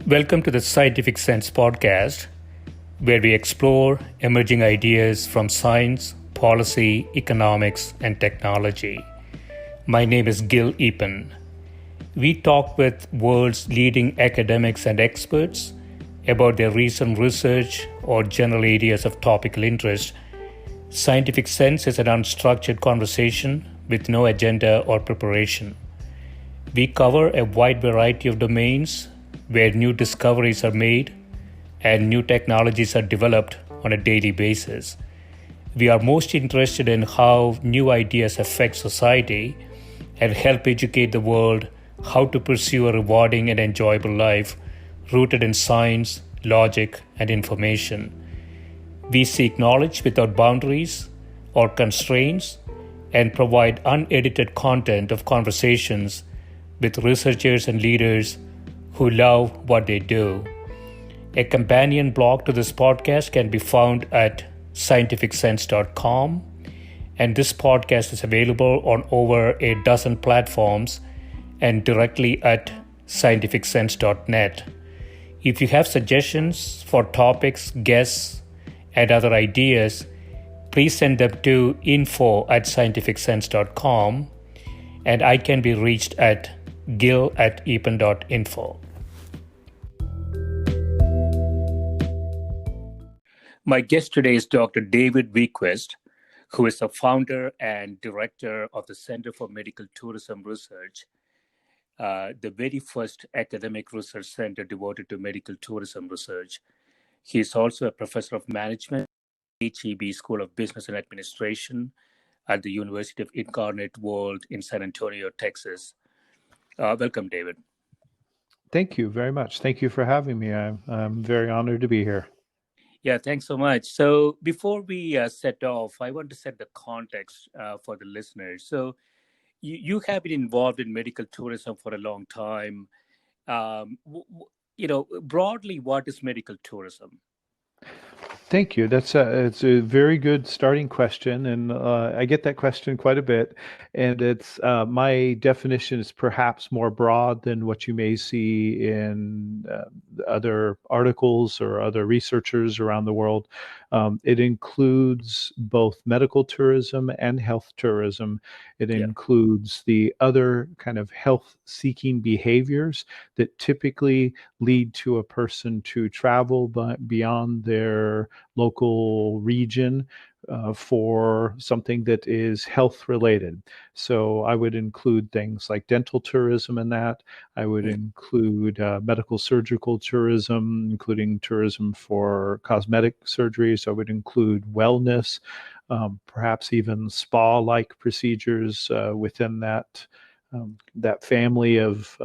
Welcome to the Scientific Sense podcast, where we explore emerging ideas from science, policy, economics, and technology. My name is Gill Eapen. We talk with world's leading academics and experts about their recent research or general areas of topical interest. Scientific Sense is an unstructured conversation with no agenda or preparation. We cover a wide variety of domains where new discoveries are made and new technologies are developed on a daily basis. We are most interested in how new ideas affect society and help educate the world how to pursue a rewarding and enjoyable life rooted in science, logic, and information. We seek knowledge without boundaries or constraints and provide unedited content of conversations with researchers and leaders who love what they do. A companion blog to this podcast can be found at scientificsense.com, and this podcast is available on over a dozen platforms and directly at scientificsense.net. If you have suggestions for topics, guests, and other ideas, please send them to info@scientificsense.com, and I can be reached at gill@eapen.info. My guest today is Dr. David Vequist, who is the founder and director of the Center for Medical Tourism Research, the very first academic research center devoted to medical tourism research. He is also a professor of management at HEB School of Business and Administration at the University of Incarnate Word in San Antonio, Texas. Welcome, David. Thank you very much. Thank you for having me. I'm very honored to be here. Yeah, thanks so much. So before we set off, I want to set the context for the listeners. So you have been involved in medical tourism for a long time. Broadly, what is medical tourism? Thank you. It's a very good starting question, and I get that question quite a bit. And it's my definition is perhaps more broad than what you may see in other articles or other researchers around the world. It includes both medical tourism and health tourism. It includes the other kind of health-seeking behaviors that typically lead to a person to travel beyond their local region for something that is health related. So I would include things like dental tourism in that. I would include medical surgical tourism, including tourism for cosmetic surgeries. I would include wellness, perhaps even spa-like procedures within that family of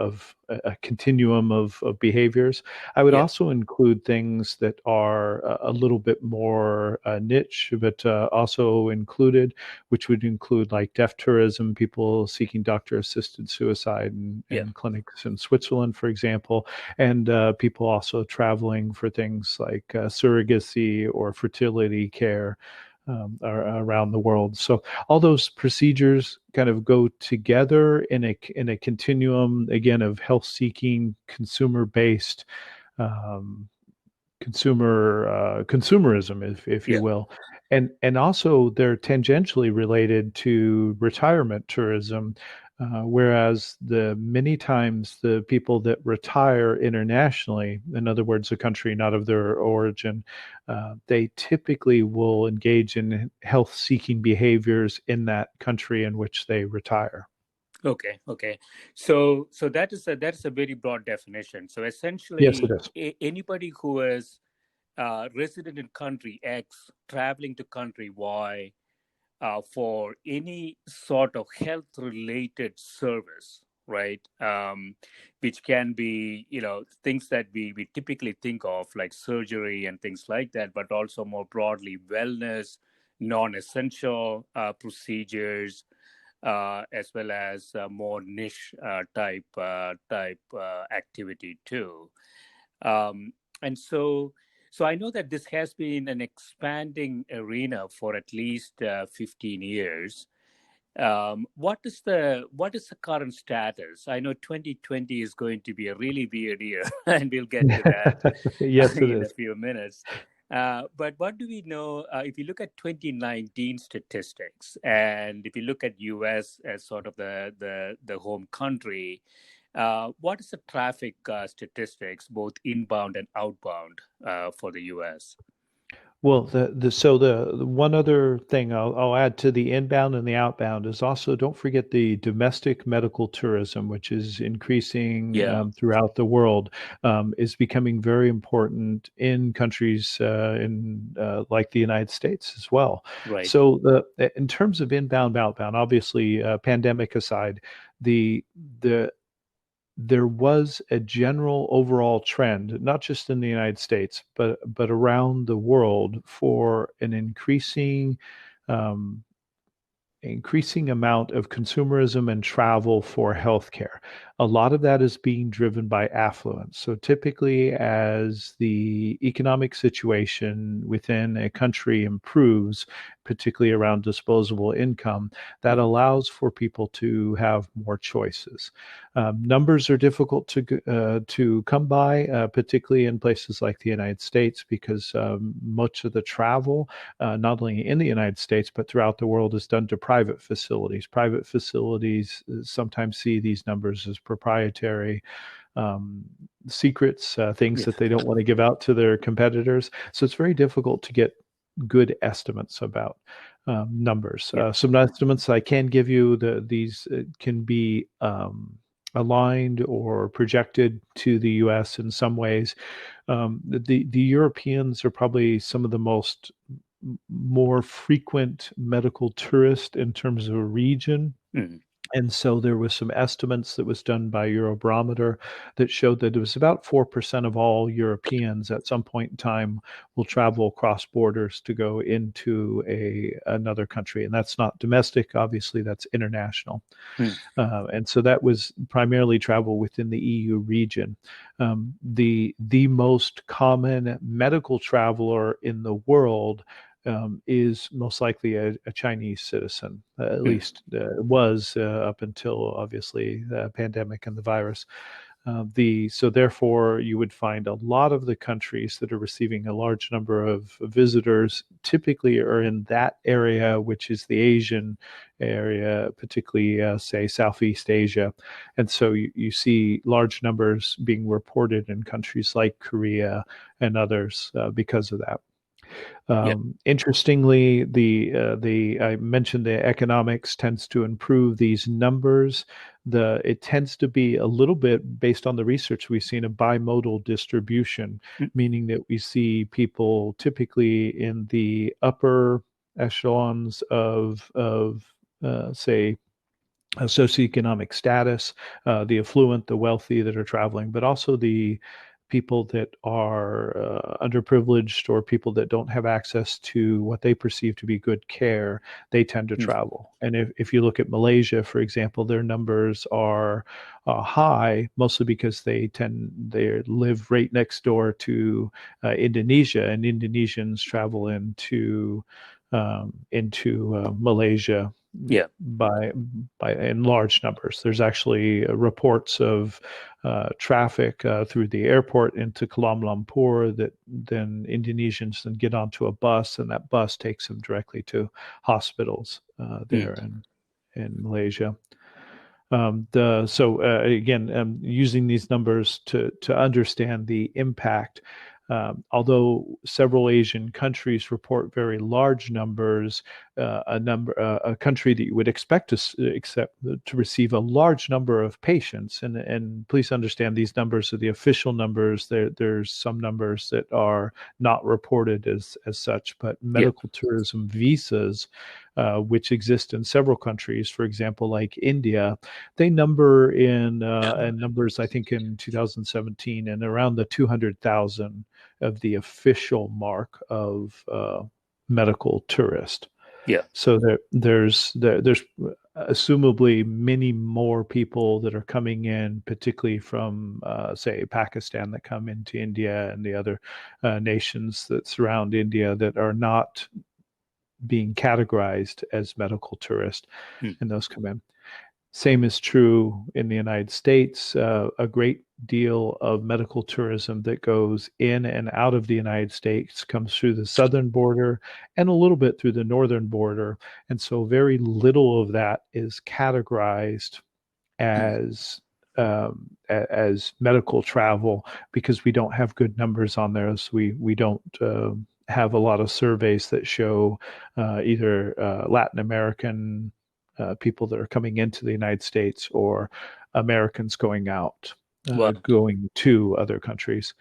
a continuum of behaviors. I would also include things that are a little bit more niche, but also included, which would include like deaf tourism, people seeking doctor-assisted suicide in clinics in Switzerland, for example, and people also traveling for things like surrogacy or fertility care around the world. So all those procedures kind of go together in a continuum, again, of health-seeking, consumer-based, consumerism, if you will. And also they're tangentially related to retirement tourism, whereas many times the people that retire internationally, in other words, a country not of their origin, they typically will engage in health-seeking behaviors in that country in which they retire. Okay. So that is a very broad definition. So essentially, yes, it is. Anybody who is resident in country X traveling to country Y for any sort of health-related service, right? Which can be, things that we typically think of like surgery and things like that, but also more broadly wellness, non-essential procedures, as well as more niche type activity too. And so I know that this has been an expanding arena for at least 15 years. What is the current status? I know 2020 is going to be a really weird year, and we'll get to that Yes, it in a is. few minutes. But what do we know if you look at 2019 statistics, and if you look at US as sort of the home country, what is the traffic statistics, both inbound and outbound, for the US? Well, the one other thing I'll add to the inbound and the outbound is also don't forget the domestic medical tourism, which is increasing Yeah, throughout the world, is becoming very important in countries in like the United States as well. right. So in terms of inbound, outbound, obviously, pandemic aside, the the there was a general overall trend, not just in the United States, but around the world for an um, increasing amount of consumerism and travel for healthcare. A lot of that is being driven by affluence. So typically, as the economic situation within a country improves, particularly around disposable income, that Mhm. allows for people to have more choices. Numbers are difficult to come by, particularly in places like the United States, because much of the travel, not only in the United States but throughout the world, is done to private facilities. Private facilities sometimes see these numbers as proprietary um, secrets, things Yeah, that they don't want to give out to their competitors. So it's very difficult to get good estimates about numbers. yeah. Some estimates I can give you, these can be aligned or projected to the US in some ways. The Europeans are probably some of the more frequent medical tourists in terms of a region. Mhm. And so there was some estimates that was done by Eurobarometer that showed that it was about 4% of all Europeans at some point in time will travel across borders to go into another country. And that's not domestic, obviously, that's international. Mhm. And so that was primarily travel within the EU region. The most common medical traveler in the world is most likely a Chinese citizen, at Mhm. least was up until obviously the pandemic and the virus. So therefore, you would find a lot of the countries that are receiving a large number of visitors typically are in that area, which is the Asian area, particularly say Southeast Asia. And so you see large numbers being reported in countries like Korea and others because of that. Yeah. Interestingly, the I mentioned the economics tends to improve these numbers. It tends to be a little bit based on the research we've seen a bimodal distribution, Mhm. meaning that we see people typically in the upper echelons of say socioeconomic status, the affluent, the wealthy that are traveling, but also the people that are underprivileged or people that don't have access to what they perceive to be good care, they tend to Mhm. travel. And if you look at Malaysia, for example, their numbers are high, mostly because they live right next door to Indonesia, and Indonesians travel into Malaysia Yeah. by in large numbers. There's actually reports of traffic through the airport into Kuala Lumpur that then Indonesians then get onto a bus, and that bus takes them directly to hospitals there Mhm. in Malaysia. Again, using these numbers to understand the impact. Although several Asian countries report very large numbers, a country that you would expect to receive a large number of patients, and please understand these numbers are the official numbers. There's some numbers that are not reported as such, but Yeah. medical tourism visas, which exist in several countries, for example, like India, they number in numbers, I think in 2017, and around the 200,000 of the official mark of medical tourist. Yeah. So there's assumably many more people that are coming in, particularly from say Pakistan, that come into India and the other nations that surround India that are not being categorized as medical tourist, Hmm. and those come in. Same is true in the United States. A great deal of medical tourism that goes in and out of the United States comes through the southern border and a little bit through the northern border. And so very little of that is categorized Hmm. as medical travel because we don't have good numbers on there. So we don't have a lot of surveys that show either Latin American people that are coming into the United States or Americans going out, Well, going to other countries.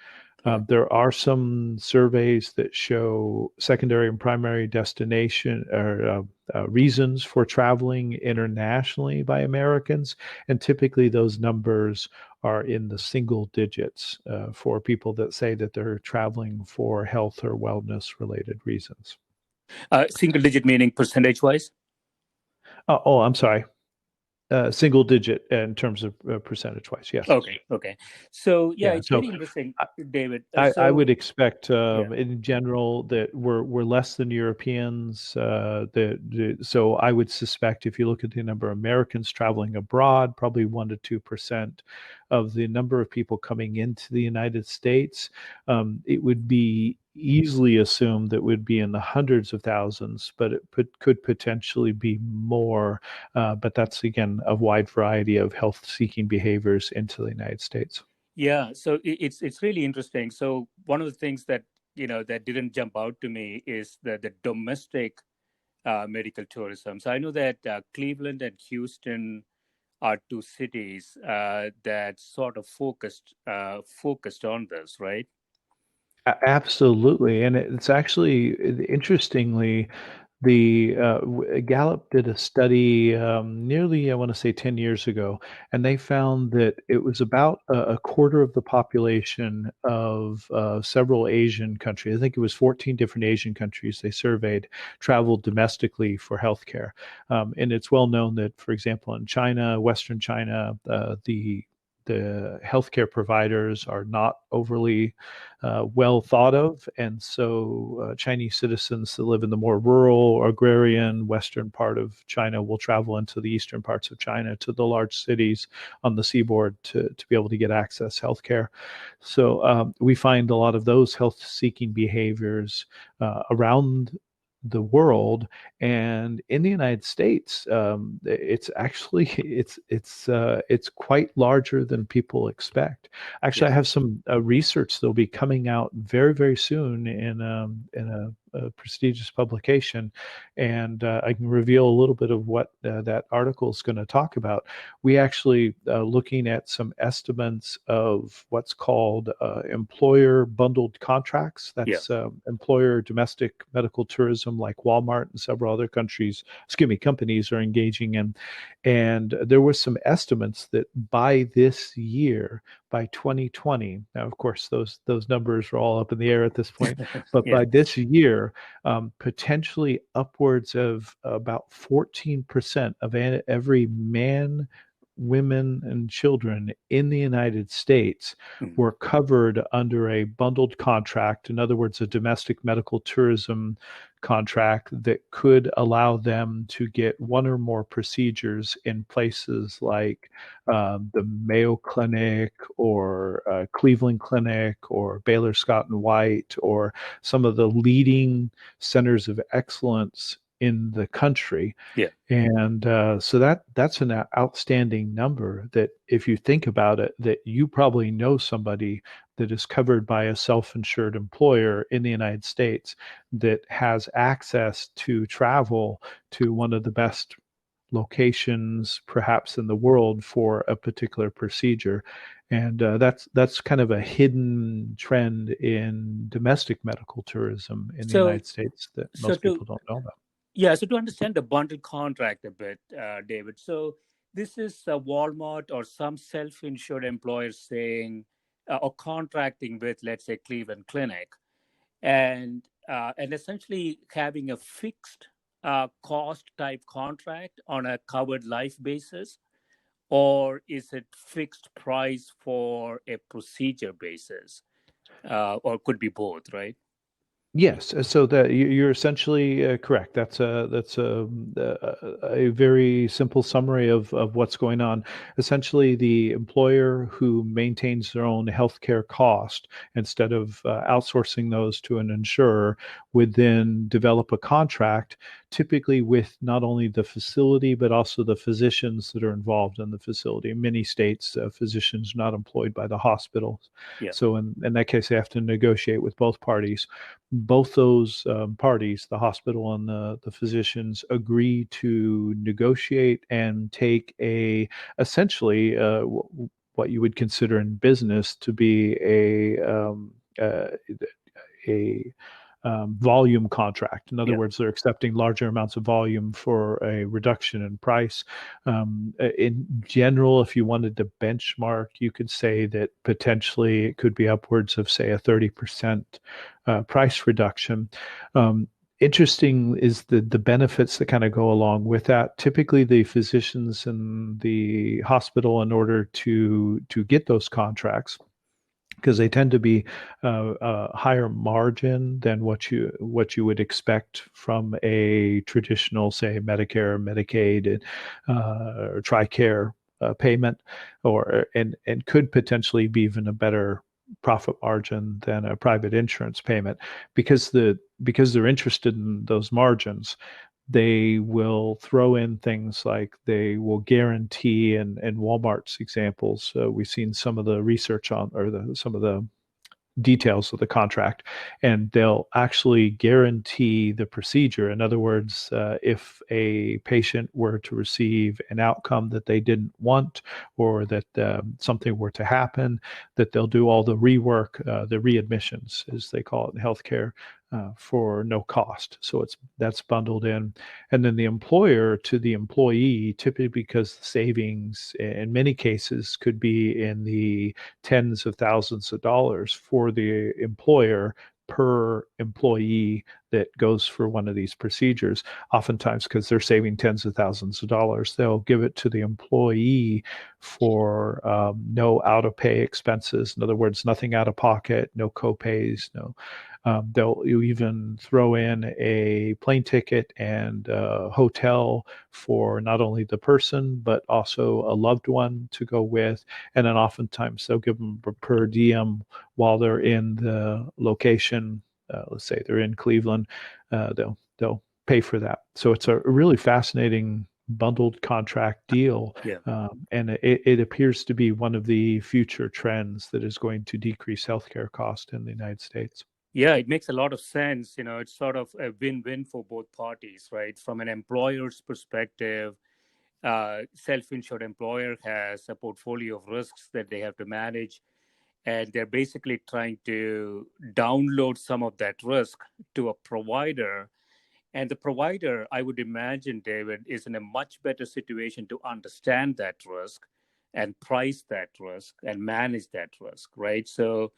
right. There are some surveys that show secondary and primary destination or reasons for traveling internationally by Americans, and typically those numbers are in the single digits for people that say that they're traveling for health or wellness related reasons. Single digit meaning percentage wise? I'm sorry. Single digit in terms of percentage wise, yes. Okay. Okay. So yeah, Yeah. it's So very interesting, David. I would expect Yeah. in general that we're less than Europeans. So I would suspect if you look at the number of Americans traveling abroad, probably 1 to 2% of the number of people coming into the United States, it would be easily assumed that would be in the hundreds of thousands, but could potentially be more. But that's again a wide variety of health-seeking behaviors into the United States. Yeah, so it's really interesting. So one of the things that that didn't jump out to me is the domestic medical tourism. So I know that Cleveland and Houston are two cities that sort of focused on this, right? Absolutely, and it's actually interestingly, the Gallup did a study nearly, I want to say, 10 years ago, and they found that it was about a quarter of the population of several Asian countries. I think it was 14 different Asian countries they surveyed traveled domestically for healthcare. And it's well known that, for example, in China, Western China, the healthcare providers are not overly well thought of. And so Chinese citizens that live in the more rural, agrarian, western part of China will travel into the eastern parts of China to the large cities on the seaboard to be able to get access healthcare. So we find a lot of those health seeking behaviors around the world, and in the United States, it's actually it's quite larger than people expect. Actually, I Yeah. have some research that'll be coming out very, very soon in a prestigious publication, and I can reveal a little bit of what that article is going to talk about. We actually looking at some estimates of what's called employer bundled contracts. Yeah. That's employer domestic medical tourism, like Walmart and several other companies are engaging in. And there were some estimates that by this year, by 2020. Now, of course, those numbers are all up in the air at this point, but Yeah. by this year, potentially upwards of about 14% of every man, women, and children in the United States Mhm. were covered under a bundled contract. In other words, a domestic medical tourism contract that could allow them to get one or more procedures in places like the Mayo Clinic or Cleveland Clinic or Baylor Scott and White or some of the leading centers of excellence in the country. Yeah. And so that's an outstanding number that if you think about it, that you probably know somebody that is covered by a self-insured employer in the United States that has access to travel to one of the best locations perhaps in the world for a particular procedure. And that's kind of a hidden trend in domestic medical tourism in the So United States that so most to people don't know about. Yeah, so to understand the bundle contract a bit, David. So this is Walmart or some self-insured employer saying or contracting with, let's say, Cleveland Clinic, and essentially having a fixed cost type contract on a covered life basis, or is it fixed price for a procedure basis, or could be both, right? Yes, so that you're essentially correct. That's a very simple summary of what's going on. Essentially, the employer who maintains their own healthcare cost instead of outsourcing those to an insurer would then develop a contract, typically with not only the facility but also the physicians that are involved in the facility. In many states, physicians not employed by the hospitals, Yeah. so in that case, they have to negotiate with both parties. Both those parties, the hospital and the physicians, agree to negotiate and take a essentially what you would consider in business to be uh, a volume contract. In other Yeah. words, they're accepting larger amounts of volume for a reduction in price. In general, if you wanted to benchmark, you could say that potentially it could be upwards of, say, a 30% price reduction. Interesting is the benefits that kind of go along with that. Typically, the physicians and the hospital, in order to get those contracts, because they tend to be higher margin than what you would expect from a traditional, say, Medicare, Medicaid, or TRICARE payment, or and could potentially be even a better profit margin than a private insurance payment, because they're interested in those margins. They will throw in things like they will guarantee, and Walmart's examples, we've seen some of the research on, or some of the details of the contract, and they'll actually guarantee the procedure. In other words, if a patient were to receive an outcome that they didn't want, or that something were to happen, that they'll do all the rework, the readmissions, as they call it in healthcare, for no cost. So that's bundled in. And then the employer to the employee, typically, because the savings in many cases could be in the tens of thousands of dollars for the employer per employee that goes for one of these procedures. Oftentimes, because they're saving tens of thousands of dollars, they'll give it to the employee for no out of pay expenses. In other words, nothing out of pocket, no co-pays, no. They'll even throw in a plane ticket and a hotel for not only the person, but also a loved one to go with. And then oftentimes they'll give them per diem while they're in the location. Let's say they're in Cleveland, they'll pay for that. So it's a really fascinating bundled contract deal, Yeah. and it appears to be one of the future trends that is going to decrease healthcare cost in the United States. Yeah, it makes a lot of sense. It's sort of a win-win for both parties, right? From an employer's perspective, self-insured employer has a portfolio of risks that they have to manage, and they're basically trying to download some of that risk to a provider. And the provider, I would imagine, David, is in a much better situation to understand that risk and price that risk and manage that risk, right? So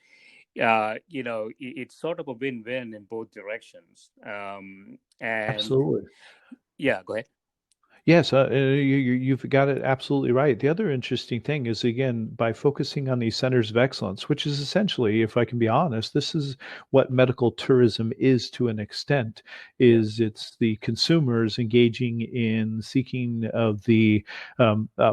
it's sort of a win-win in both directions. And Absolutely. yeah, go ahead. Yes, you've got it absolutely right. The other interesting thing is, again, by focusing on these centers of excellence, which is essentially, if I can be honest, this is what medical tourism is to an extent, Yeah. is it's the consumers engaging in seeking of the,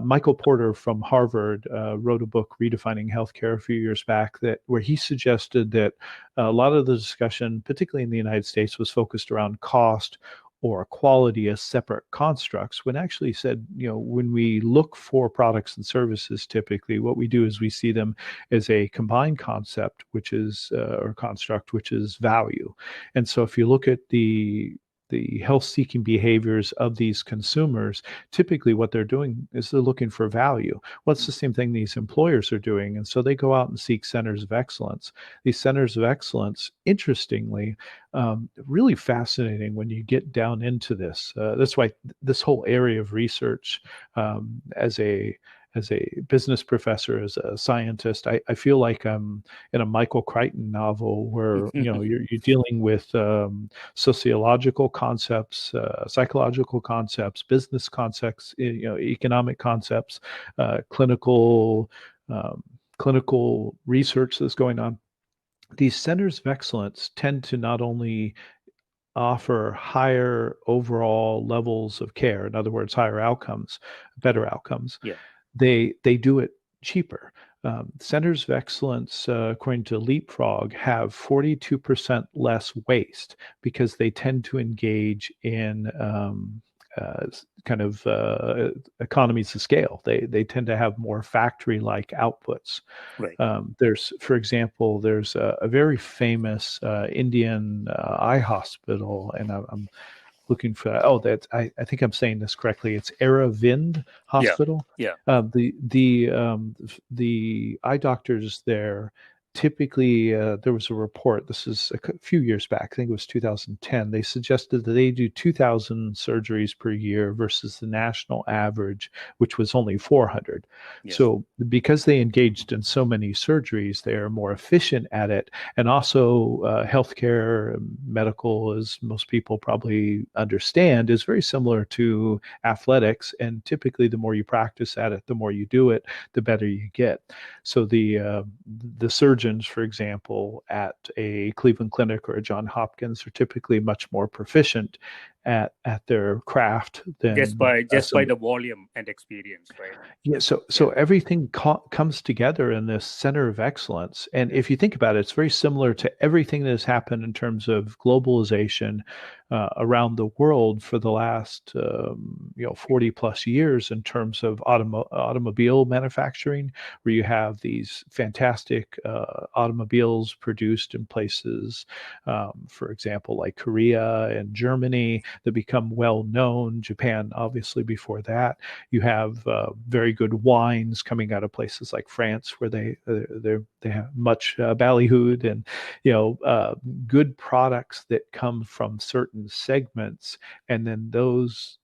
Michael Porter from Harvard wrote a book, Redefining Healthcare, a few years back, that where he suggested that a lot of the discussion, particularly in the United States, was focused around cost or quality as separate constructs, when actually said, when we look for products and services, typically what we do is we see them as a combined concept, which is, or construct, which is value. And so if you look at the health seeking behaviors of these consumers, typically what they're doing is they're looking for value. Well, it's the same thing these employers are doing. And so they go out and seek centers of excellence. These centers of excellence, interestingly, really fascinating when you get down into this. That's why this whole area of research, as a business professor, as a scientist, I feel like I'm in a Michael Crichton novel where you're dealing with sociological concepts, psychological concepts, business concepts, economic concepts, clinical um, clinical research that's going on. these centers of excellence tend to not only offer higher overall levels of care, in other words, higher outcomes, better outcomes, Yeah. they do it cheaper. Centers of excellence, according to Leapfrog, have 42% less waste because they tend to engage in kind of economies of scale. They tend to have more factory like outputs. Right. There's, for example, there's a very famous Indian eye hospital, and I'm looking for, oh, that I think I'm saying this correctly. It's Aravind Yeah. Hospital. Yeah. The eye doctors there typically, there was a report. This is a few years back. I think it was 2010. They suggested that they do 2,000 surgeries per year versus the national average, which was only 400. Yes. So because they engaged in so many surgeries, they are more efficient at it. And also, healthcare, medical, as most people probably understand, is very similar to athletics. And typically, the more you practice at it, the more you do it, the better you get. So the surgeons, for example, at a Cleveland Clinic or a John Hopkins are typically much more proficient at their craft than Just by some. the volume and experience, right? Yeah, so Yeah. everything comes together in this center of excellence. And if you think about it, it's very similar to everything that has happened in terms of globalization around the world for the last 40 plus years in terms of automobile manufacturing, where you have these fantastic automobiles produced in places, for example, like Korea and Germany, that become well known. Japan, obviously, before that. You have very good wines coming out of places like France, where they have much ballyhooed, and good products that come from certain segments, and then those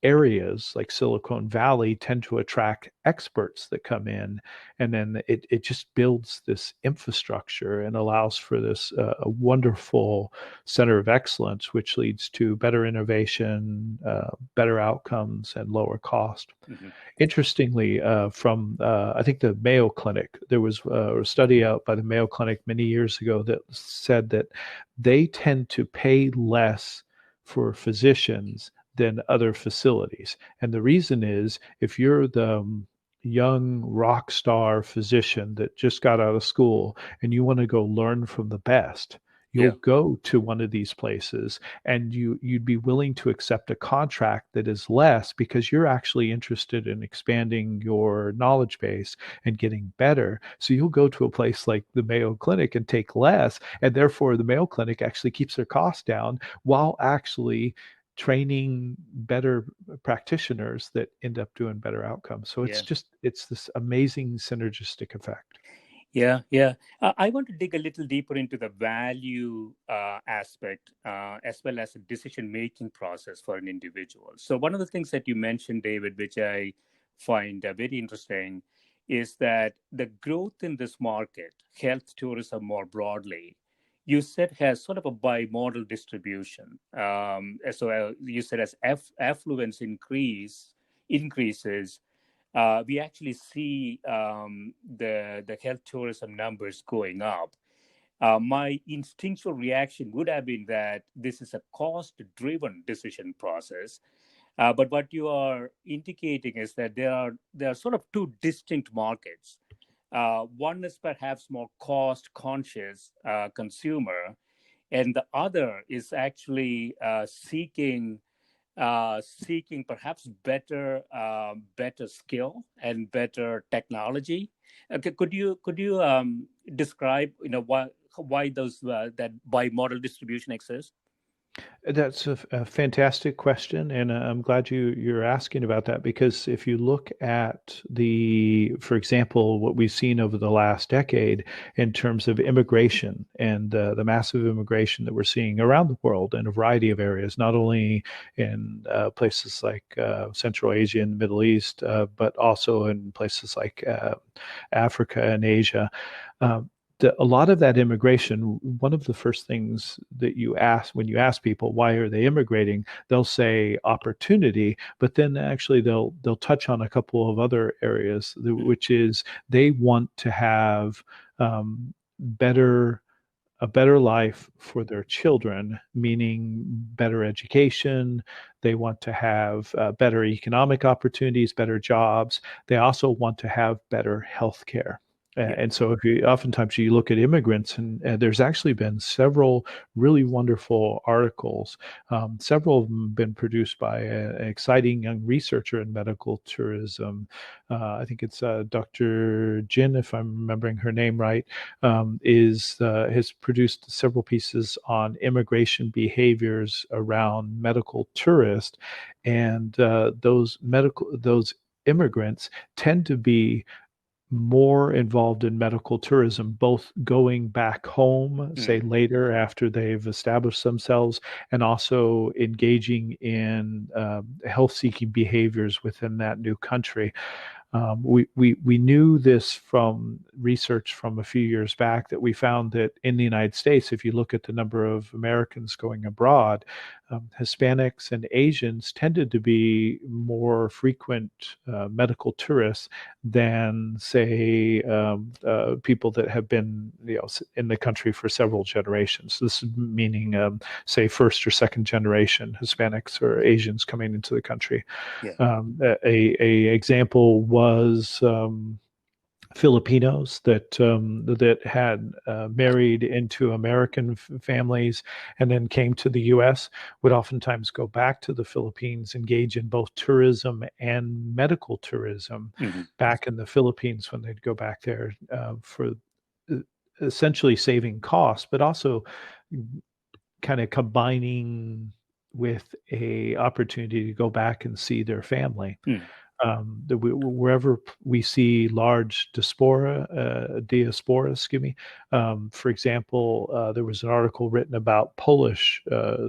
areas like Silicon Valley tend to attract experts that come in, and then it just builds this infrastructure and allows for this a wonderful center of excellence, which leads to better innovation, better outcomes, and lower cost. Hmm. Interestingly, from I think the Mayo Clinic, there was a study out by the Mayo Clinic many years ago that said that they tend to pay less for physicians than other facilities. And the reason is, if you're the young rock star physician that just got out of school and you want to go learn from the best, Yeah. you'll go to one of these places, and you'd be willing to accept a contract that is less because you're actually interested in expanding your knowledge base and getting better. So you'll go to a place like the Mayo Clinic and take less, and therefore the Mayo Clinic actually keeps their costs down while actually training better practitioners that end up doing better outcomes. So Yeah. it's this amazing synergistic effect. Yeah, yeah. I want to dig a little deeper into the value aspect as well as the decision-making process for an individual. So, one of the things that you mentioned, David, which I find very interesting, is that the growth in this market, health tourism more broadly, you said has sort of a bimodal distribution. You said as affluence increases, we actually see the health tourism numbers going up. My instinctual reaction would have been that this is a cost-driven decision process. But what you are indicating is that there are sort of two distinct markets. One is perhaps more cost-conscious consumer, and the other is actually seeking perhaps better skill and better technology. Could you describe why those that bimodal distribution exists? That's a fantastic question, and I'm glad you're asking about that, because if you look at for example, what we've seen over the last decade in terms of immigration and the massive immigration that we're seeing around the world in a variety of areas, not only in places like Central Asia and the Middle East, but also in places like Africa and Asia. Um, a lot of that immigration, one of the first things that you ask when you ask people why are they immigrating, they'll say opportunity, but then actually they'll touch on a couple of other areas, which is they want to have better a better life for their children, meaning better education. They want to have better economic opportunities, better jobs. They also want to have better health care. Yeah. And so, if you oftentimes you look at immigrants, and there's actually been several really wonderful articles. Several of them have been produced by an exciting young researcher in medical tourism. I think it's Dr. Jin, if I'm remembering her name right, has produced several pieces on immigration behaviors around medical tourists, and those immigrants tend to be more involved in medical tourism, both going back home, say Mm. later after they've established themselves, and also engaging in health seeking behaviors within that new country. We knew this from research from a few years back, that we found that in the United States, if you look at the number of Americans going abroad, Hispanics and Asians tended to be more frequent medical tourists than, say, people that have been, in the country for several generations. This is meaning, say, first or second generation Hispanics or Asians coming into the country. Yeah. A example was Filipinos that had married into American families and then came to the U.S. would oftentimes go back to the Philippines, engage in both tourism and medical tourism Mm-hmm. back in the Philippines when they'd go back there for uh, essentially saving costs, but also kind of combining with a opportunity to go back and see their family. Mm. Wherever we see large diaspora, excuse me. For example, there was an article written about Polish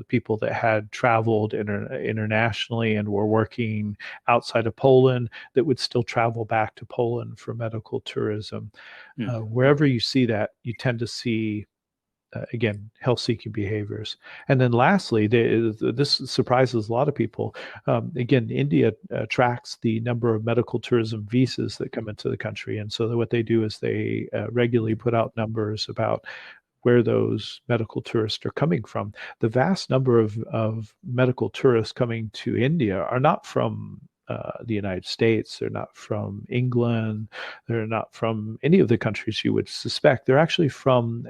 people that had traveled internationally and were working outside of Poland that would still travel back to Poland for medical tourism. Mm. Wherever you see that, you tend to see again, health seeking behaviors. And then lastly, this surprises a lot of people. Again, India tracks the number of medical tourism visas that come into the country. And so what they do is they regularly put out numbers about where those medical tourists are coming from. The vast number of medical tourists coming to India are not from the United States. They're not from England. They're not from any of the countries you would suspect. They're actually from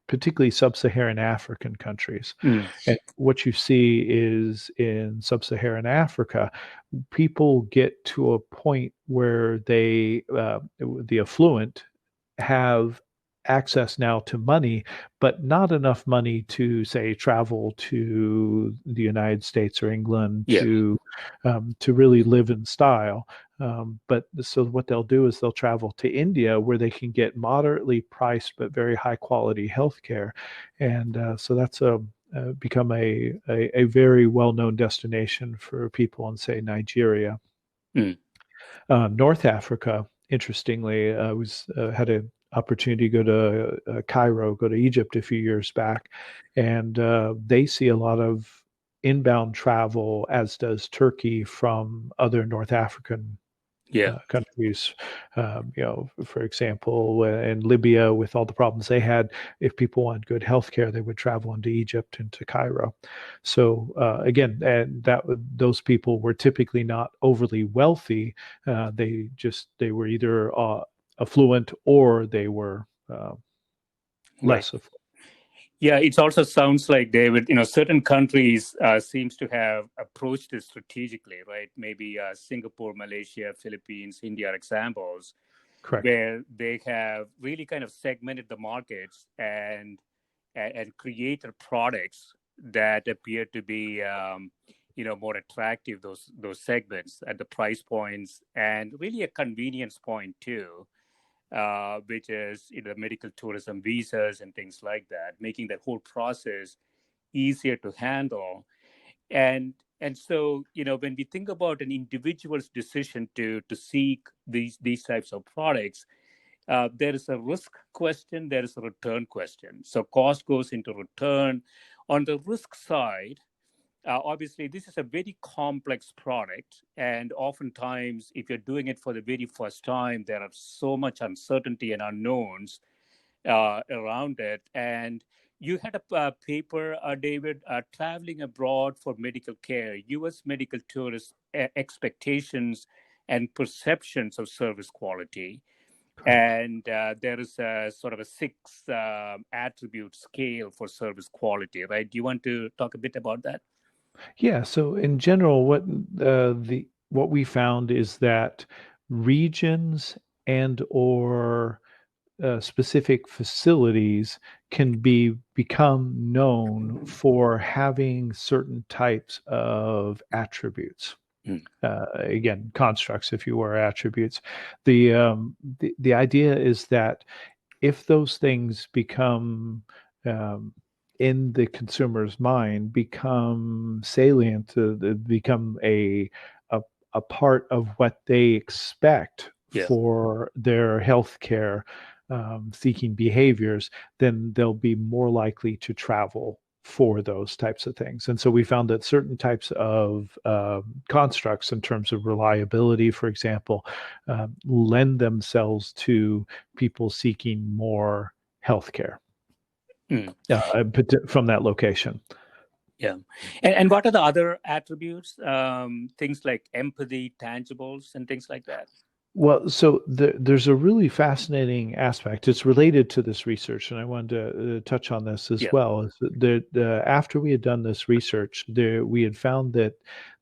particularly sub-Saharan African countries. Mm. And what you see is in sub-Saharan Africa, people get to a point where the affluent, have access now to money, but not enough money to, say, travel to the United States or England Yeah. to really live in style. But so what they'll do is they'll travel to India, where they can get moderately priced but very high quality healthcare, and so that's become a very well known destination for people in, say, Nigeria. Mm. North Africa, interestingly, was had an opportunity to go to Cairo, go to Egypt a few years back, and they see a lot of inbound travel, as does Turkey, from other North African Yeah. countries. For example, in Libya, with all the problems they had, if people wanted good health care, they would travel into Egypt and to Cairo. So again, and those people were typically not overly wealthy. They were either affluent, or they were Right. less affluent. Yeah, it also sounds like, David, certain countries seems to have approached this strategically, right? Maybe Singapore, Malaysia, Philippines, India are examples Correct. where they have really kind of segmented the markets and created products that appear to be more attractive, those segments at the price points, and really a convenience point too, which is medical tourism visas and things like that, making that whole process easier to handle. And so, when we think about an individual's decision to seek these types of products, there is a risk question, there is a return question. So cost goes into return. On the risk side, obviously, this is a very complex product. And oftentimes, if you're doing it for the very first time, there are so much uncertainty and unknowns around it. And you had a paper, David, traveling abroad for medical care, U.S. medical tourist expectations and perceptions of service quality. Correct. And there is a sort of a six attribute scale for service quality, right? Do you want to talk a bit about that? Yeah, so in general, what we found is that regions and or specific facilities can become known for having certain types of attributes. Mm. Again, constructs, if you were attributes. The idea is that if those things become um, in the consumer's mind, become salient, become a a part of what they expect Yeah. for their healthcare seeking behaviors, then they'll be more likely to travel for those types of things. And so we found that certain types of constructs, in terms of reliability, for example, lend themselves to people seeking more healthcare Mm. from that location. Yeah. And what are the other attributes? Things like empathy, tangibles, and things like that? Well, so there's a really fascinating aspect. It's related to this research, and I wanted to touch on this as Yeah. well. Is that after we had done this research, we had found that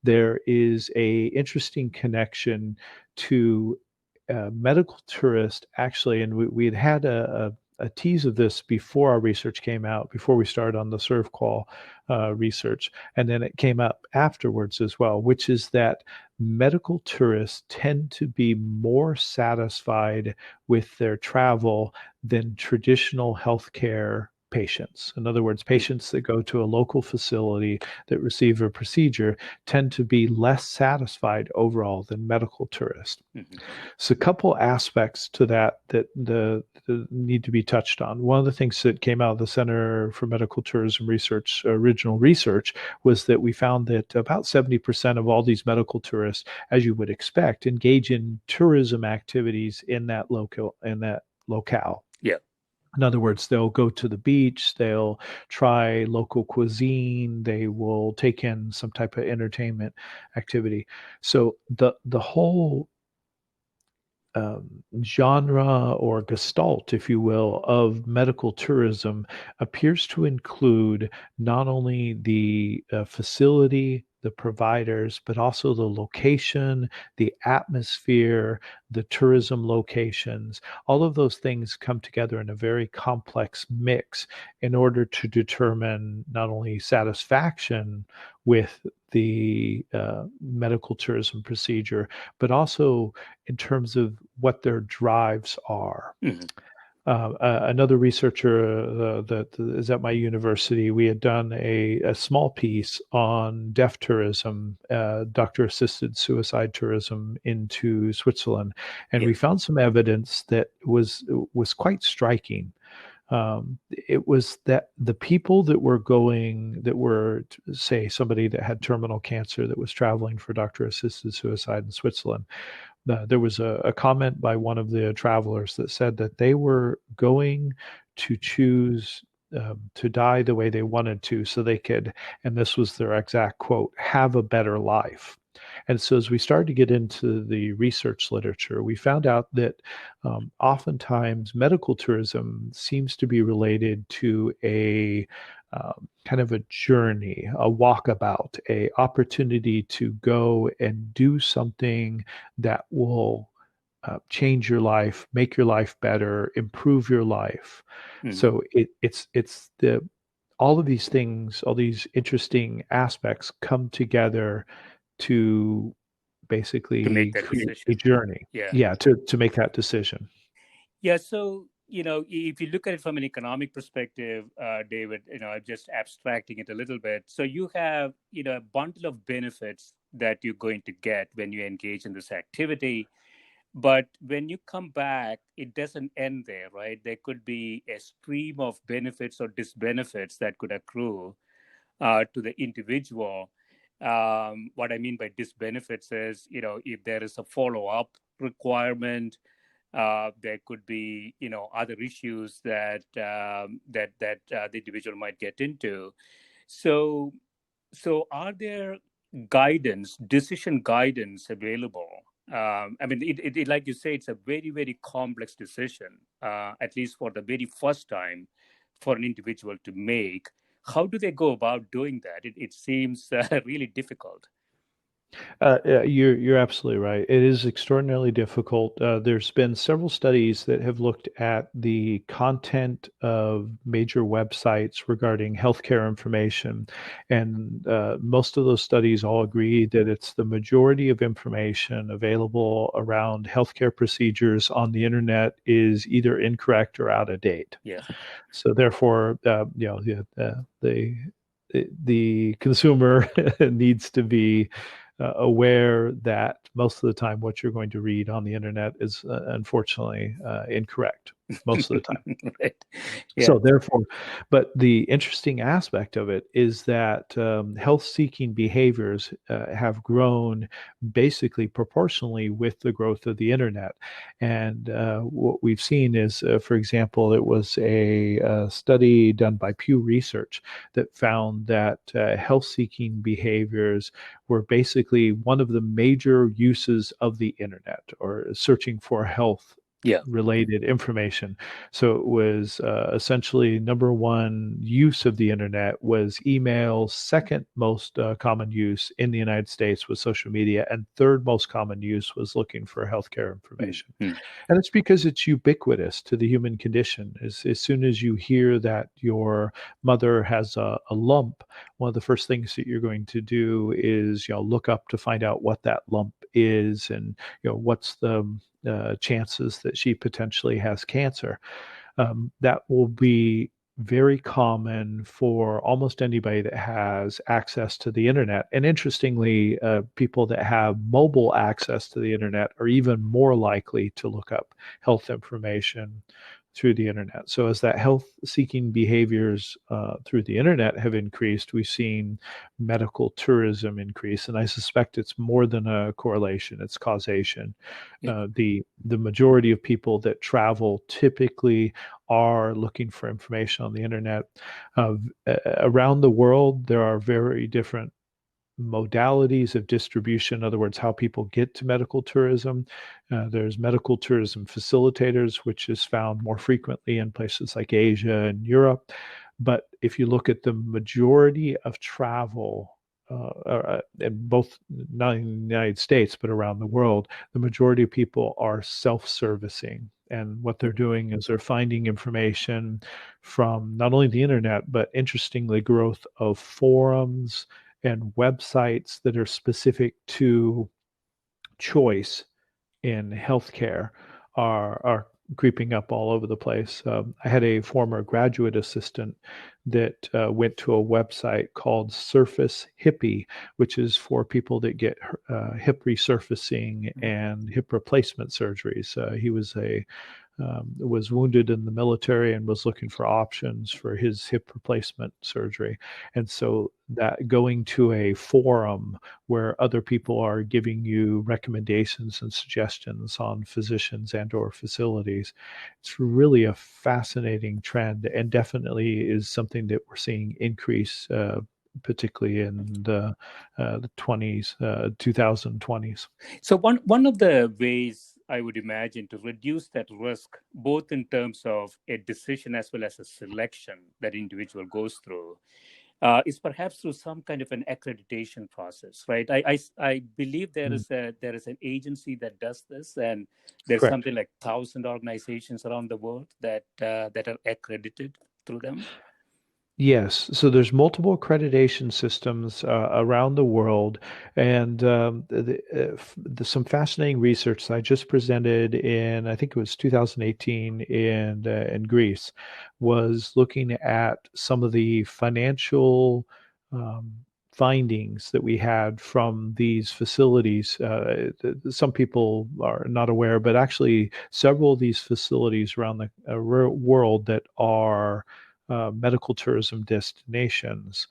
there is a interesting connection to medical tourists, actually, and we had had a tease of this before our research came out, before we started on the ServQual research, and then it came up afterwards as well, which is that medical tourists tend to be more satisfied with their travel than traditional healthcare patients. In other words, Mm. patients that go to a local facility that receive a procedure tend to be less satisfied overall than medical tourists. Mhm. So, a couple aspects to that the need to be touched on. One of the things that came out of the Center for Medical Tourism Research original research was that we found that about 70% of all these medical tourists, as you would expect, engage in tourism activities in that locale. Yeah. In other words, they'll go to the beach, they'll try local cuisine, they will take in some type of entertainment activity. So the whole genre or gestalt, if you will, of medical tourism appears to include not only the facility, the providers, but also the location, the atmosphere, the tourism locations. All of those things come together in a very complex mix in order to determine not only satisfaction with the medical tourism procedure, but also in terms of what their drives are. Mhm. Another researcher that is at my university, we had done a small piece on deaf tourism, doctor assisted suicide tourism into Switzerland. And Yeah. we found some evidence that was quite striking. It was that the people that were going, that were, say, somebody that had terminal cancer that was traveling for doctor assisted suicide in Switzerland, there was a comment by one of the travelers that said that they were going to choose to die the way they wanted to so they could, and this was their exact quote, have a better life. And so, as we started to get into the research literature, we found out that oftentimes medical tourism seems to be related to a kind of a journey, a walkabout, a opportunity to go and do something that will change your life, make your life better, improve your life. Mm. So it's the all of these things, all these interesting aspects come together to To make basically that create a decision. journey. Yeah. Yeah, to make that decision. Yeah. So, if you look at it from an economic perspective, David, I'm just abstracting it a little bit. So you have, a bundle of benefits that you're going to get when you engage in this activity. But when you come back, it doesn't end there, right? There could be a stream of benefits or disbenefits that could accrue to the individual. What I mean by disbenefits is, if there is a follow up requirement, There could be, other issues that the individual might get into. So, are there decision guidance available? I mean, like you say, it's a very, very complex decision, at least for the very first time for an individual to make. How do they go about doing that? It seems really difficult. Yeah, you're absolutely right. It is extraordinarily difficult. There's been several studies that have looked at the content of major websites regarding healthcare information, and most of those studies all agree that it's the majority of information available around healthcare procedures on the internet is either incorrect or out of date. Yeah. So therefore, the consumer needs to be aware that most of the time what you're going to read on the internet is unfortunately incorrect most of the time. Right. Yeah. So therefore, but the interesting aspect of it is that health-seeking behaviors have grown basically proportionally with the growth of the internet. And what we've seen is, for example, it was a study done by Pew Research that found that health-seeking behaviors were basically one of the major uses of the internet, or searching for health Yeah. related information. So it was essentially number one use of the internet was email, second most common use in the United States was social media, and third most common use was looking for healthcare information. Mm-hmm. And it's because it's ubiquitous to the human condition. As soon as you hear that your mother has a lump, one of the first things that you're going to do is look up to find out what that lump is, and what's the chances that she potentially has cancer. That will be very common for almost anybody that has access to the internet. And interestingly, people that have mobile access to the internet are even more likely to look up health information through the internet. So as that health-seeking behaviors through the internet have increased, we've seen medical tourism increase, and I suspect it's more than a correlation; it's causation. Yeah. The majority of people that travel typically are looking for information on the internet. Around the world, there are very different modalities of distribution, in other words, how people get to medical tourism. There's medical tourism facilitators, which is found more frequently in places like Asia and Europe. But if you look at the majority of travel, in both, not in the United States, but around the world, the majority of people are self-servicing. And what they're doing is they're finding information from not only the internet, but interestingly, growth of forums and websites that are specific to choice in healthcare are creeping up all over the place. I had a former graduate assistant that went to a website called Surface Hippie, which is for people that get hip resurfacing and hip replacement surgeries. He was wounded in the military and was looking for options for his hip replacement surgery. And so that going to a forum where other people are giving you recommendations and suggestions on physicians and or facilities, it's really a fascinating trend, and definitely is something that we're seeing increase, particularly in the 2020s. So one of the ways I would imagine to reduce that risk, both in terms of a decision as well as a selection that individual goes through, is perhaps through some kind of an accreditation process, right? I believe there is an agency that does this, and there's Correct. something like 1,000 organizations around the world that are accredited through them. Yes, so there's multiple accreditation systems around the world, and some fascinating research that I just presented in, I think it was 2018 in Greece, was looking at some of the financial findings that we had from these facilities. Some people are not aware, but actually several of these facilities around the world that are medical tourism destinations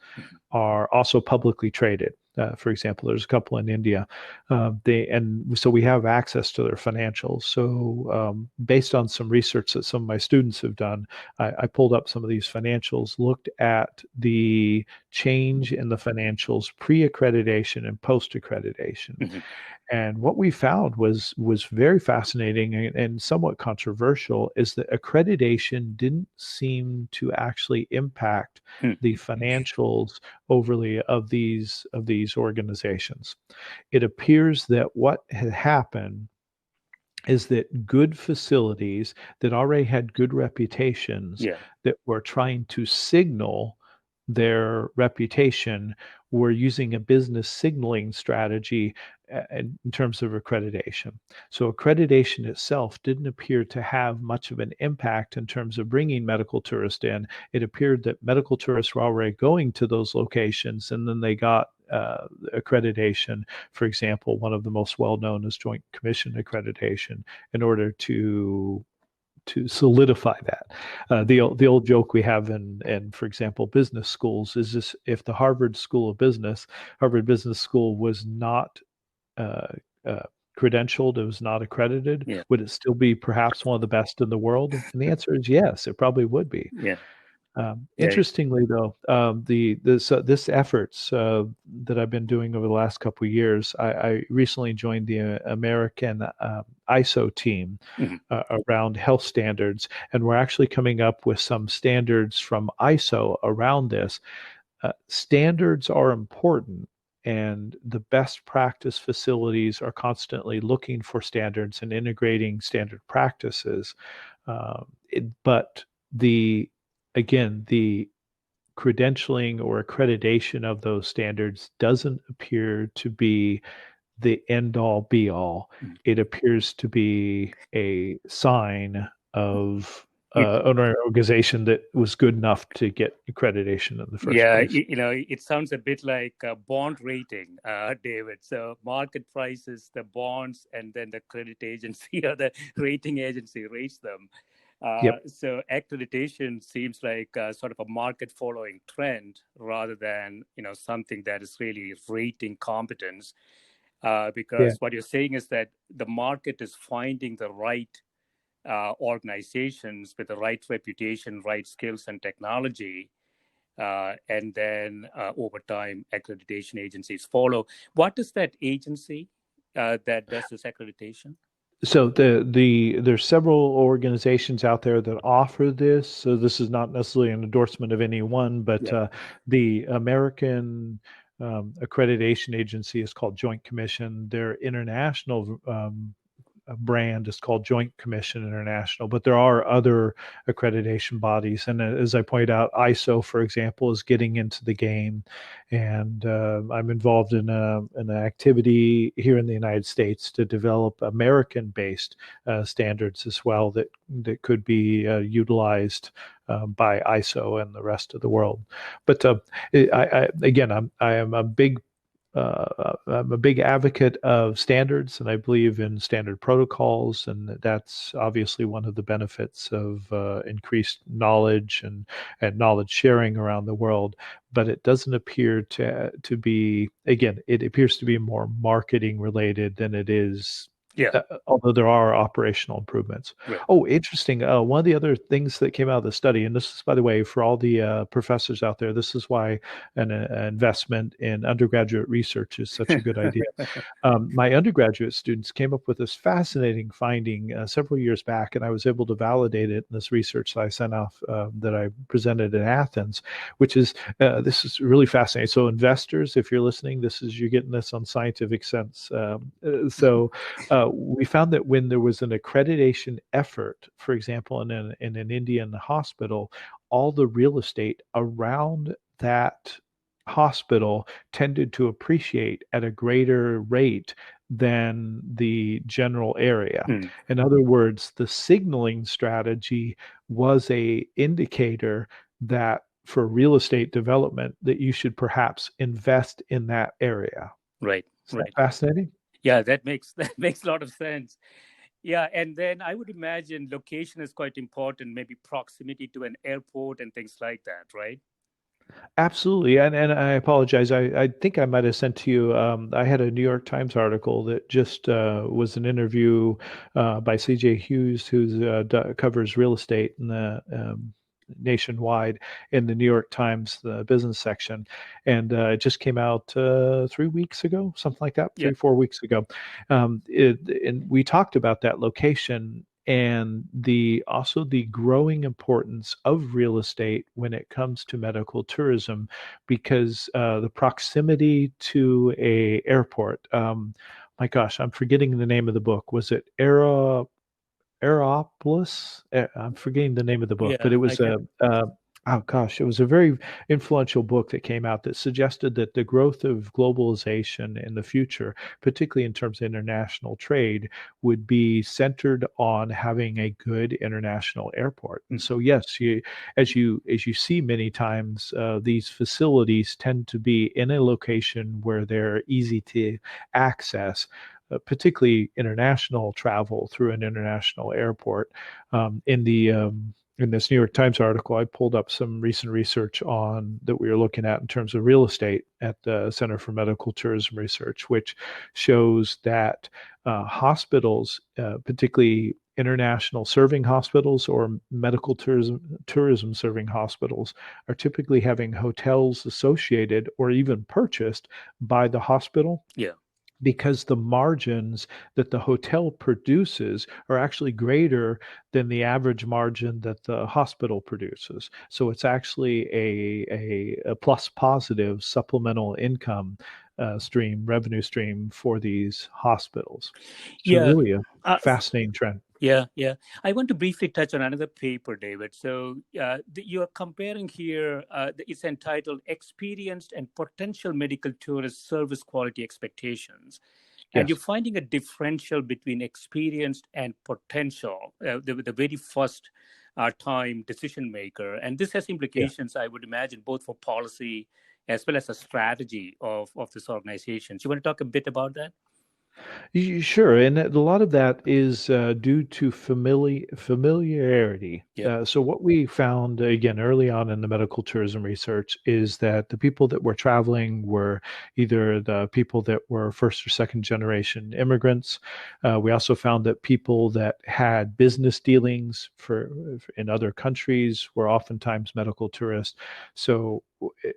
are also publicly traded. For example, there's a couple in India. So we have access to their financials. So based on some research that some of my students have done, I pulled up some of these financials, looked at the change in the financials pre-accreditation and post-accreditation. Mm-hmm. And what we found was very fascinating and somewhat controversial is that accreditation didn't seem to actually impact the financials overly of these organizations. It appears that what had happened is that good facilities that already had good reputations Yeah. that were trying to signal their reputation were using a business signaling strategy in terms of accreditation. So accreditation itself didn't appear to have much of an impact in terms of bringing medical tourists in. It appeared that medical tourists were already going to those locations, and then they got accreditation. For example, one of the most well-known is Joint Commission accreditation in order to solidify that. The old joke we have in for example business schools is this: if the Harvard Business School was not uh, uh, credentialed, it was not accredited, Yeah. would it still be perhaps one of the best in the world? And the answer is yes, it probably would be. Yeah. Yeah. Interestingly, though, this efforts that I've been doing over the last couple of years, I recently joined the American ISO team Mm-hmm. around health standards, and we're actually coming up with some standards from ISO around this. Standards are important, and the best practice facilities are constantly looking for standards and integrating standard practices. But the again, the credentialing or accreditation of those standards doesn't appear to be the end all be all. Mm-hmm. It appears to be a sign of It, an organization that was good enough to get accreditation in the first yeah, place. it sounds a bit like a bond rating, David. So market prices the bonds, and then the credit agency or the rating agency rates them. Yep. So accreditation seems like sort of a market following trend rather than something that is really rating competence. Yeah. Because what you're saying is that the market is finding the right organizations with the right reputation, right skills and technology, and then over time accreditation agencies follow. What is that agency that does this accreditation? So there's several organizations out there that offer this. So this is not necessarily an endorsement of any one, but Yeah. the American accreditation agency is called Joint Commission. Their international brand is called Joint Commission International, but there are other accreditation bodies. And as I point out, ISO, for example, is getting into the game, and I'm involved in an activity here in the United States to develop American-based standards as well that could be utilized by ISO and the rest of the world. But I am a big I'm a big advocate of standards, and I believe in standard protocols, and that's obviously one of the benefits of increased knowledge and knowledge sharing around the world. But it doesn't appear to be, again, it appears to be more marketing related than it is. Yeah. Although there are operational improvements. Right. Oh, interesting. One of the other things that came out of the study, and this is, by the way, for all the professors out there, this is why an investment in undergraduate research is such a good idea. My undergraduate students came up with this fascinating finding several years back, and I was able to validate it in this research that I sent off that I presented in Athens, which is this is really fascinating. So, investors, if you're listening, you're getting this on Scientific Sense. We found that when there was an accreditation effort, for example, in an Indian hospital, all the real estate around that hospital tended to appreciate at a greater rate than the general area. Mm. In other words, the signaling strategy was a indicator that for real estate development that you should perhaps invest in that area. Right. Is Right. that fascinating? Yeah, that makes a lot of sense. Yeah, and then I would imagine location is quite important, maybe proximity to an airport and things like that, right? Absolutely. And I apologize. I think I might have sent to you. I had a New York Times article that just was an interview by CJ Hughes, who covers real estate in the nationwide in the New York Times, the business section. And it just came out 3 weeks ago, something like that, Yeah. 4 weeks ago. And we talked about that location and the growing importance of real estate when it comes to medical tourism, because the proximity to a airport. My gosh, I'm forgetting the name of the book. Was it Aeropolis? I'm forgetting the name of the book, but Yeah, it I was can. oh gosh, it was a very influential book that came out that suggested that the growth of globalization in the future, particularly in terms of international trade, would be centered on having a good international airport. And so, yes, as you see many times, these facilities tend to be in a location where they're easy to access, particularly international travel through an international airport. In this New York Times article, I pulled up some recent research on that we were looking at in terms of real estate at the Center for Medical Tourism Research, which shows that hospitals, particularly international serving hospitals or medical tourism serving hospitals, are typically having hotels associated or even purchased by the hospital, Yeah. because the margins that the hotel produces are actually greater than the average margin that the hospital produces. So it's actually a plus positive supplemental income revenue stream for these hospitals. So Yeah. really a Uh, fascinating trend. Yeah, yeah. I want to briefly touch on another paper, David. So you are comparing here, it's entitled Experienced and Potential Medical Tourist Service Quality Expectations. And you're Yes. finding a differential between experienced and potential, the very first time decision maker. And this has Yeah. implications, I would imagine, both for policy as well as a strategy of this organization. Do you want to talk a bit about that? Sure, and a lot of that is due to familiarity. Yeah. So what we found again early on in the medical tourism research is that the people that were traveling were either the people that were first or second generation immigrants. We also found that people that had business dealings in other countries were oftentimes medical tourists. So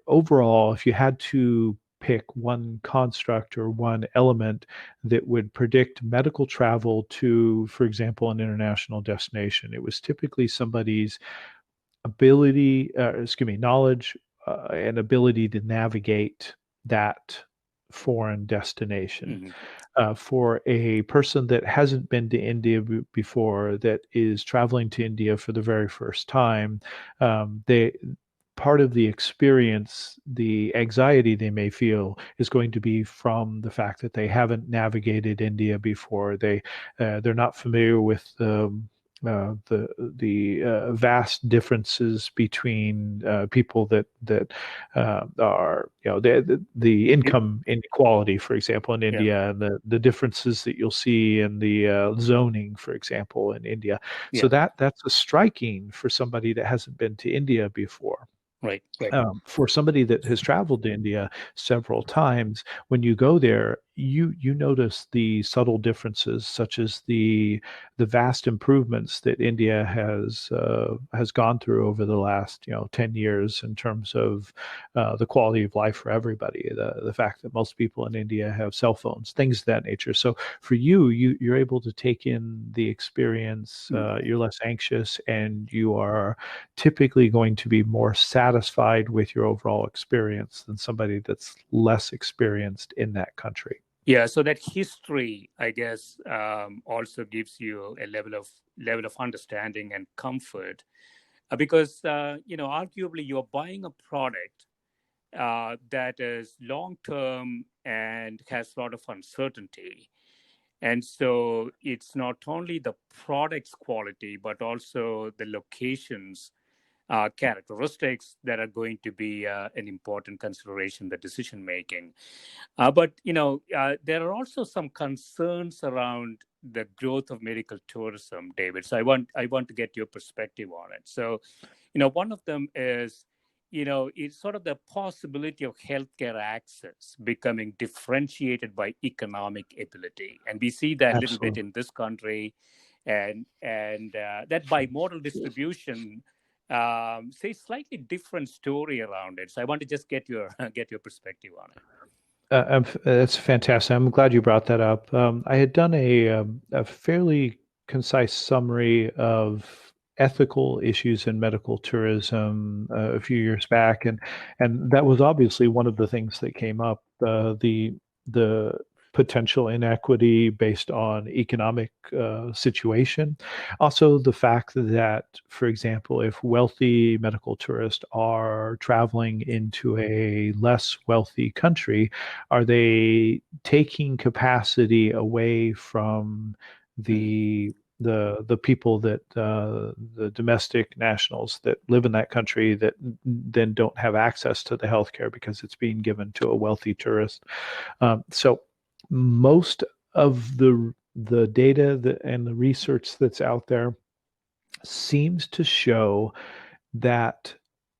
overall, if you had to pick one construct or one element that would predict medical travel to, for example, an international destination, it was typically somebody's knowledge and ability to navigate that foreign destination. Hmm. For a person that hasn't been to India before, that is traveling to India for the very first time, they part of the experience, the anxiety they may feel, is going to be from the fact that they haven't navigated India before. They're not familiar with the vast differences between people that are, the income inequality, for example, in Yeah. India, and the differences that you'll see in the zoning, for example, in India. So Yeah. that's a striking for somebody that hasn't been to India before. Right. For somebody that has traveled to India several times, when you go there, you notice the subtle differences, such as the vast improvements that India has gone through over the last 10 years in terms of the quality of life for everybody. The fact that most people in India have cell phones, things of that nature. So for you're able to take in the experience. Mm. You're less anxious, and you are typically going to be more satisfied with your overall experience than somebody that's less experienced in that country. Yeah, so that history, I guess, also gives you a level of understanding and comfort, because arguably you're buying a product that is long term and has a lot of uncertainty, and so it's not only the product's quality but also the locations characteristics that are going to be an important consideration in the decision making. But there are also some concerns around the growth of medical tourism, David. So I want to get your perspective on it. So, one of them is, it's sort of the possibility of healthcare access becoming differentiated by economic ability, and we see that a little bit Absolutely. in this country, and that bimodal distribution say slightly different story around it. So I want to just get your get your perspective on it. That's fantastic. I'm glad you brought that up. I had done a fairly concise summary of ethical issues in medical tourism a few years back, and that was obviously one of the things that came up. The potential inequity based on economic situation. Also, the fact that, for example, if wealthy medical tourists are traveling into a less wealthy country, are they taking capacity away from Mm. the people that the domestic nationals that live in that country that then don't have access to the healthcare because it's being given to a wealthy tourist. So most of the data and the research that's out there seems to show that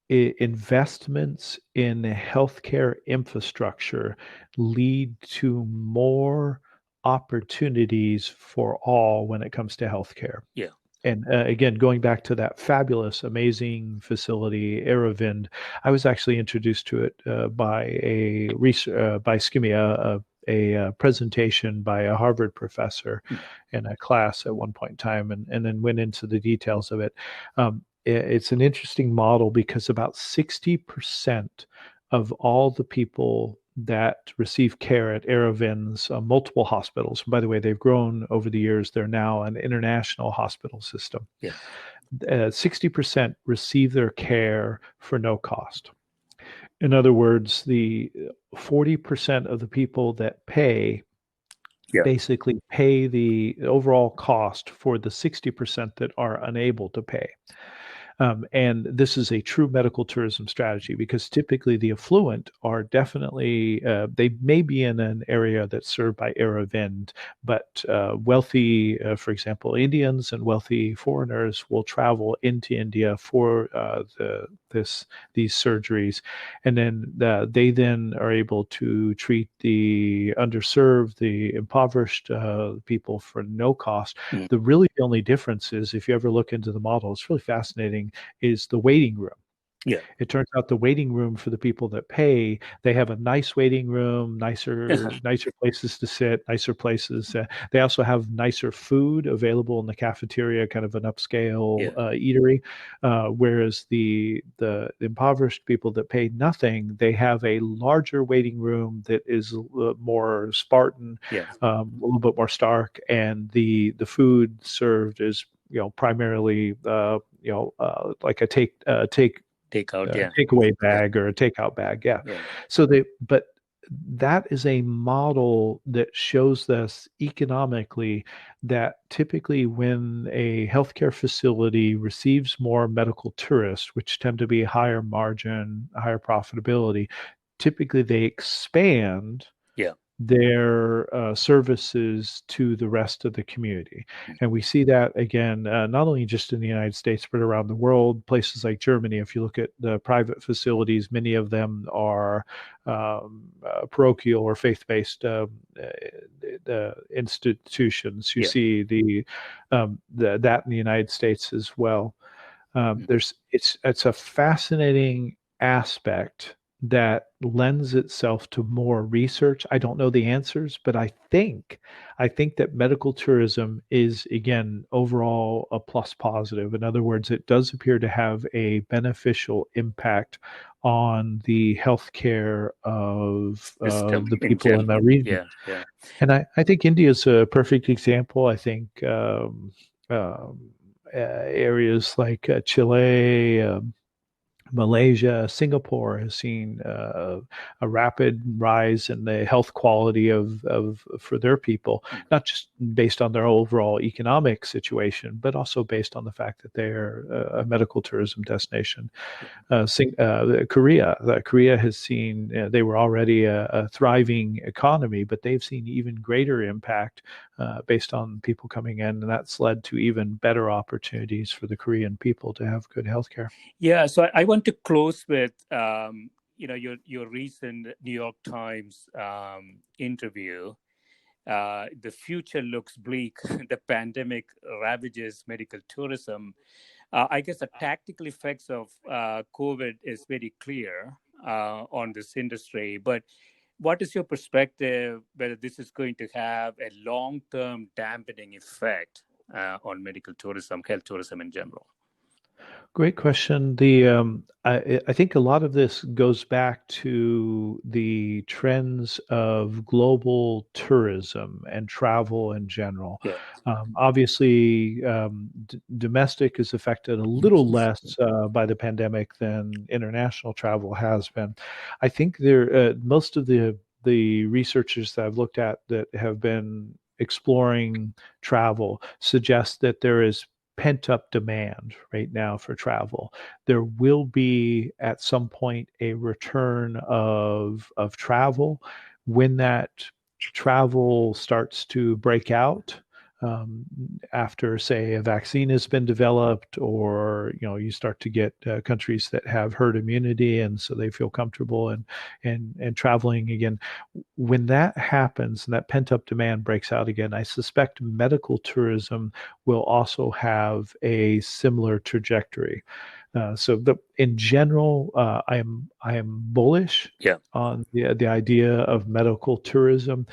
investments in healthcare infrastructure lead to more opportunities for all when it comes to healthcare. Yeah. And again, going back to that fabulous, amazing facility, Aravind, I was actually introduced to it by Skimia, a presentation by a Harvard professor Mm. in a class at one point in time, and then went into the details of it. It's an interesting model because about 60% of all the people that receive care at Aravind's multiple hospitals. By the way, they've grown over the years. They're now an international hospital system. Yeah. 60% receive their care for no cost. In other words, the 40% of the people that pay Yeah. basically pay the overall cost for the 60% that are unable to pay. And this is a true medical tourism strategy because typically the affluent are definitely, they may be in an area that's served by Aravind, but wealthy, for example, Indians and wealthy foreigners will travel into India for these surgeries. And then they then are able to treat the underserved, the impoverished people for no cost. Mm. The only difference is if you ever look into the model, it's really fascinating, is the waiting room. Yeah. It turns out the waiting room for the people that pay, they have a nice waiting room, nicer places to sit, nicer places. They also have nicer food available in the cafeteria, kind of an upscale Yeah. eatery. Whereas the impoverished people that pay nothing, they have a larger waiting room that is more Spartan, Yeah. a little bit more stark, and the food served is primarily like a Takeout. Yeah. takeaway Yeah. bag or a takeout bag. Yeah. Yeah. But that is a model that shows us economically that typically when a healthcare facility receives more medical tourists, which tend to be higher margin, higher profitability, typically they expand Yeah. their services to the rest of the community. And we see that again, not only just in the United States, but around the world. Places like Germany, if you look at the private facilities, many of them are parochial or faith-based institutions. You Yeah. see that in the United States as well. Mm. It's a fascinating aspect that lends itself to more research. I don't know the answers, but I think that medical tourism is again overall a plus positive. In other words, it does appear to have a beneficial impact on the healthcare of System the in people in that general. region. Yeah. Yeah. And I think India is a perfect example. I think areas like Chile, Malaysia, Singapore has seen a rapid rise in the health quality of for their people, Mm. not just based on their overall economic situation, but also based on the fact that they're a medical tourism destination. Yeah. Korea has seen, they were already a thriving economy, but they've seen even greater impact based on people coming in, and that's led to even better opportunities for the Korean people to have good health care. Yeah, so I want want to close with your recent New York Times interview. The future looks bleak. The pandemic ravages medical tourism. I guess the tactical effects of COVID is very clear on this industry. But what is your perspective whether this is going to have a long-term dampening effect on medical tourism, health tourism in general? Great question. I think a lot of this goes back to the trends of global tourism and travel in general. Yeah. Obviously, domestic is affected a little less by the pandemic than international travel has been. I think most of the researchers that I've looked at that have been exploring travel suggest that there is pent up demand right now for travel. There will be at some point a return of travel when that travel starts to break out. Um, After, say, a vaccine has been developed, or you start to get countries that have herd immunity, and so they feel comfortable and traveling again. When that happens and that pent up demand breaks out again, I suspect medical tourism will also have a similar trajectory. In general, I am bullish Yeah. on the idea of medical tourism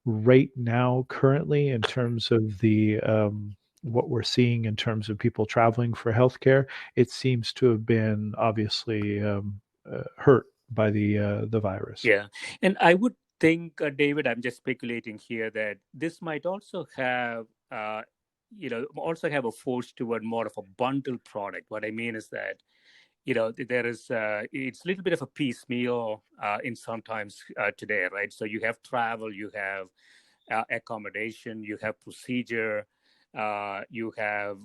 right now, currently, in terms of the what we're seeing in terms of people traveling for healthcare. It seems to have been obviously hurt by the virus. Yeah. And I would think, David, I'm just speculating here that this might also have a force toward more of a bundle product. What I mean is that, there is, it's a little bit of a piecemeal in sometimes today, right? So you have travel, you have accommodation, you have procedure, you have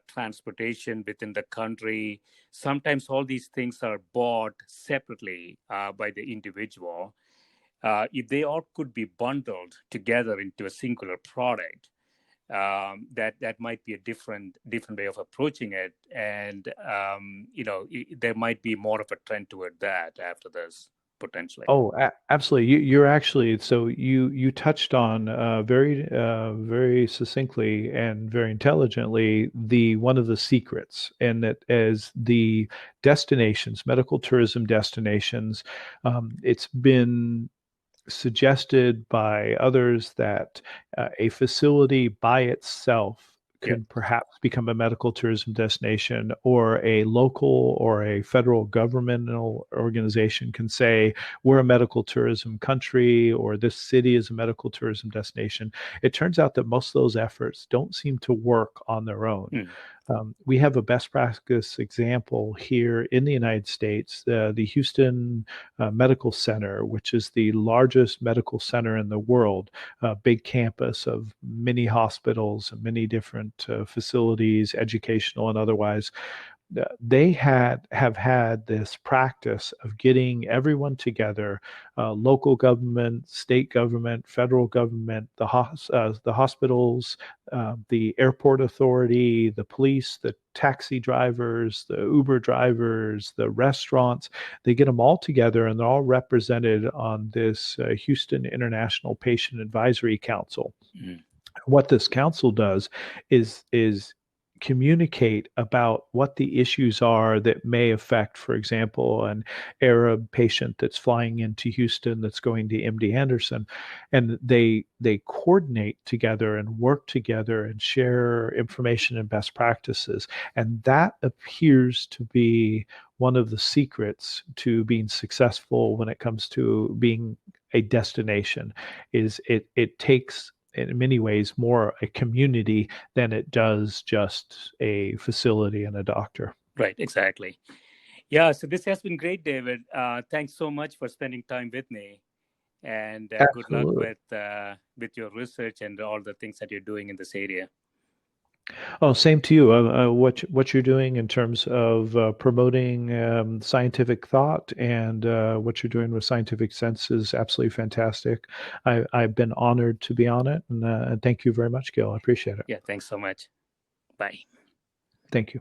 transportation within the country. Sometimes all these things are bought separately by the individual. If they all could be bundled together into a singular product, that might be a different way of approaching it, and there might be more of a trend toward that after this, potentially. Oh, absolutely. You're actually, so you touched on very succinctly and very intelligently the one of the secrets, and that as the destinations, medical tourism destinations, it's been suggested by others that a facility by itself Yeah. can perhaps become a medical tourism destination, or a local or a federal governmental organization can say, we're a medical tourism country, or this city is a medical tourism destination. It turns out that most of those efforts don't seem to work on their own. Mm. We have a best practice example here in the United States, the Houston Medical Center, which is the largest medical center in the world, a big campus of many hospitals and many different facilities, educational and otherwise. They have had this practice of getting everyone together, local government, state government, federal government, the hospitals, the airport authority, the police, the taxi drivers, the Uber drivers, the restaurants. They get them all together, and they're all represented on this Houston International Patient Advisory Council. Mm. What this council does is communicate about what the issues are that may affect, for example, an Arab patient that's flying into Houston that's going to MD Anderson, and they coordinate together and work together and share information and best practices, and that appears to be one of the secrets to being successful when it comes to being a destination. Is it takes in many ways more a community than it does just a facility and a doctor. Right, exactly. Yeah, so this has been great, David. Thanks so much for spending time with me, and good luck Absolutely. with your research and all the things that you're doing in this area. Oh, same to you. What you're doing in terms of promoting scientific thought, and what you're doing with scientific sense is absolutely fantastic. I've been honored to be on it, and thank you very much, Gil. I appreciate it. Yeah, thanks so much. Bye. Thank you.